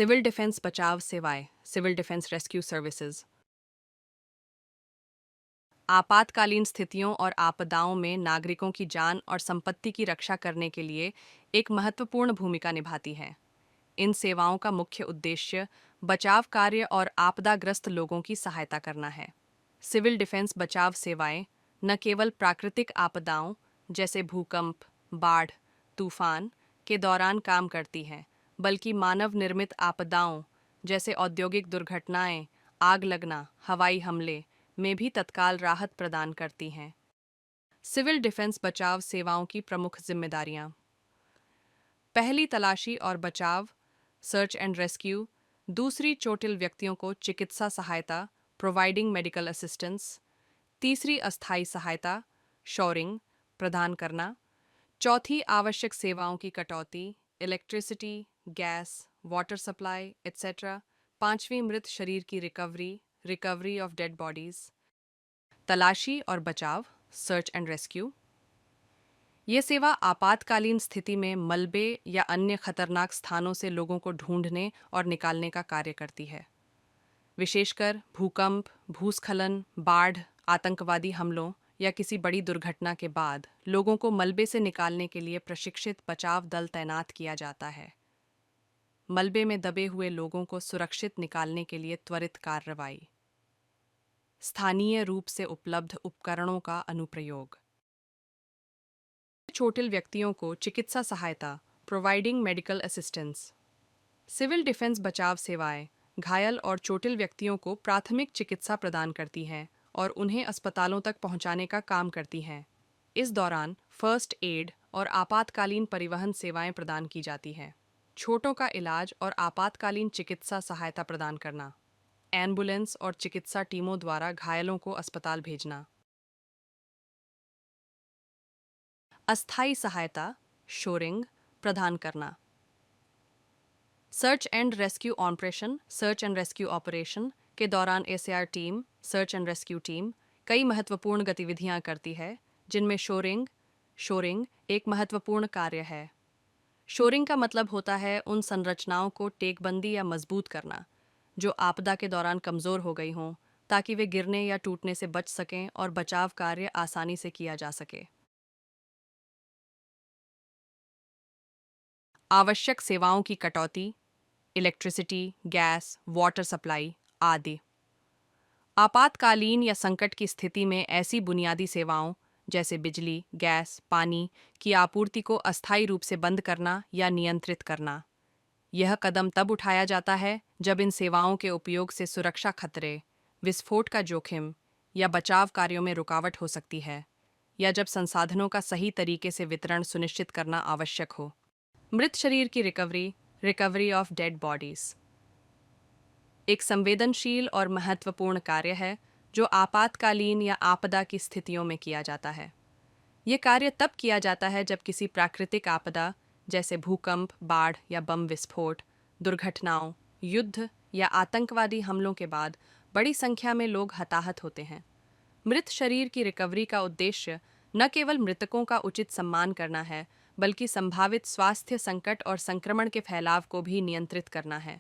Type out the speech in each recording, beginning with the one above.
Civil defence बचाव सेवाएं, civil defence rescue services आपातकालीन स्थितियों और आपदाओं में नागरिकों की जान और संपत्ति की रक्षा करने के लिए एक महत्वपूर्ण भूमिका निभाती हैं। इन सेवाओं का मुख्य उद्देश्य बचाव कार्य और आपदाग्रस्त लोगों की सहायता करना है। सिविल डिफेंस बचाव सेवाएं न केवल प्राकृतिक आपदाओं जैसे भूकंप, बाढ़, तूफान के दौरान काम करती हैं, बल्कि मानव निर्मित आपदाओं जैसे औद्योगिक दुर्घटनाएं, आग लगना, हवाई हमले में भी तत्काल राहत प्रदान करती हैं। सिविल डिफेंस बचाव सेवाओं की प्रमुख जिम्मेदारियां: पहली, तलाशी और बचाव, सर्च एंड रेस्क्यू। दूसरी, चोटिल व्यक्तियों को चिकित्सा सहायता, प्रोवाइडिंग मेडिकल असिस्टेंस। तीसरी, अस्थायी सहायता, शोरिंग, प्रदान करना। चौथी, आवश्यक सेवाओं की कटौती, electricity, gas, water supply etcetera. पांचवी, मृत शरीर की recovery, recovery of dead bodies. तलाशी और बचाव, सर्च एंड रेस्क्यू। ये सेवा आपातकालीन स्थिति में मलबे या अन्य खतरनाक स्थानों से लोगों को ढूंढने और निकालने का कार्य करती है। विशेषकर भूकंप, भूस्खलन, बाढ़, आतंकवादी हमलों या किसी बड़ी दुर्घटना के बाद लोगों को मलबे से निकालने के लिए प्रशिक्षित बचाव दल तैनात किया जाता है। मलबे में दबे हुए लोगों को सुरक्षित निकालने के लिए त्वरित कार्रवाई। स्थानीय रूप से उपलब्ध उपकरणों का अनुप्रयोग। चोटिल व्यक्तियों को चिकित्सा सहायता, providing medical assistance. Civil defence बचाव सेवाएं घायल और चोटिल व्यक्तियों को प्राथमिक चिकित्सा प्रदान करती हैं और उन्हें अस्पतालों तक पहुंचाने का काम करती हैं। इस दौरान फर्स्ट एड और आपातकालीन परिवहन सेवाएं प्रदान की जाती हैं। चोटों का इलाज और आपातकालीन चिकित्सा सहायता प्रदान करना। एम्बुलेंस और चिकित्सा टीमों द्वारा घायलों को अस्पताल भेजना। अस्थायी सहायता, शोरिंग, प्रदान करना। Search and rescue operation, search and rescue operation के दौरान SAR team, search and rescue team कई महत्वपूर्ण गतिविधियां करती है, जिनमें शोरिंग शोरिंग एक महत्वपूर्ण कार्य है। शोरिंग का मतलब होता है उन संरचनाओं को टेकबंदी या मजबूत करना जो आपदा के दौरान कमजोर हो गई हों, ताकि वे गिरने या टूटने से बच सकें और बचाव कार्य आसानी से किया जा सके। आवश्यक सेवाओं की कटौती, इलेक्ट्रिसिटी, गैस, वाटर सप्लाई आदि। आपातकालीन या संकट की स्थिति में ऐसी बुनियादी सेवाओं जैसे बिजली, गैस, पानी की आपूर्ति को अस्थायी रूप से बंद करना या नियंत्रित करना। यह कदम तब उठाया जाता है जब इन सेवाओं के उपयोग से सुरक्षा खतरे, विस्फोट का जोखिम या बचाव कार्यों में रुकावट हो सकती है, या जब संसाधनों का सही तरीके से वितरण सुनिश्चित करना आवश्यक हो। मृत शरीर की recovery, recovery of dead bodies एक संवेदनशील और महत्वपूर्ण कार्य है जो आपातकालीन या आपदा की स्थितियों में किया जाता है। ये कार्य तब किया जाता है जब किसी प्राकृतिक आपदा जैसे भूकंप, बाढ़ या बम विस्फोट, दुर्घटनाओं, युद्ध या आतंकवादी हमलों के बाद बड़ी संख्या में लोग हताहत होते हैं। मृत शरीर की रिकवरी का उद्देश्य न केवल मृतकों का उचित सम्मान करना है, बल्कि संभावित स्वास्थ्य संकट और संक्रमण के फैलाव को भी नियंत्रित करना है।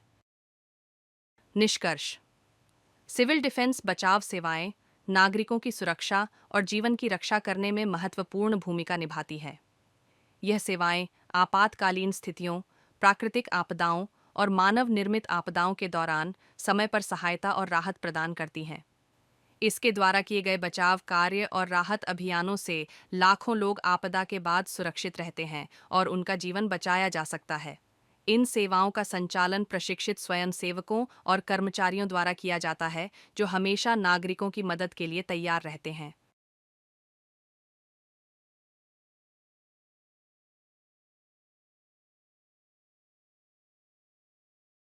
निष्कर्ष: सिविल डिफेंस बचाव सेवाएं नागरिकों की सुरक्षा और जीवन की रक्षा करने में महत्वपूर्ण भूमिका निभाती हैं। यह सेवाएं आपातकालीन स्थितियों, प्राकृतिक आपदाओं और मानव निर्मित आपदाओं के दौरान समय पर सहायता और राहत प्रदान करती हैं। इसके द्वारा किए गए बचाव कार्य और राहत अभियानों से लाखों लोग आपदा के बाद सुरक्षित रहते हैं और उनका जीवन बचाया जा सकता है। इन सेवाओं का संचालन प्रशिक्षित स्वयंसेवकों और कर्मचारियों द्वारा किया जाता है, जो हमेशा नागरिकों की मदद के लिए तैयार रहते हैं।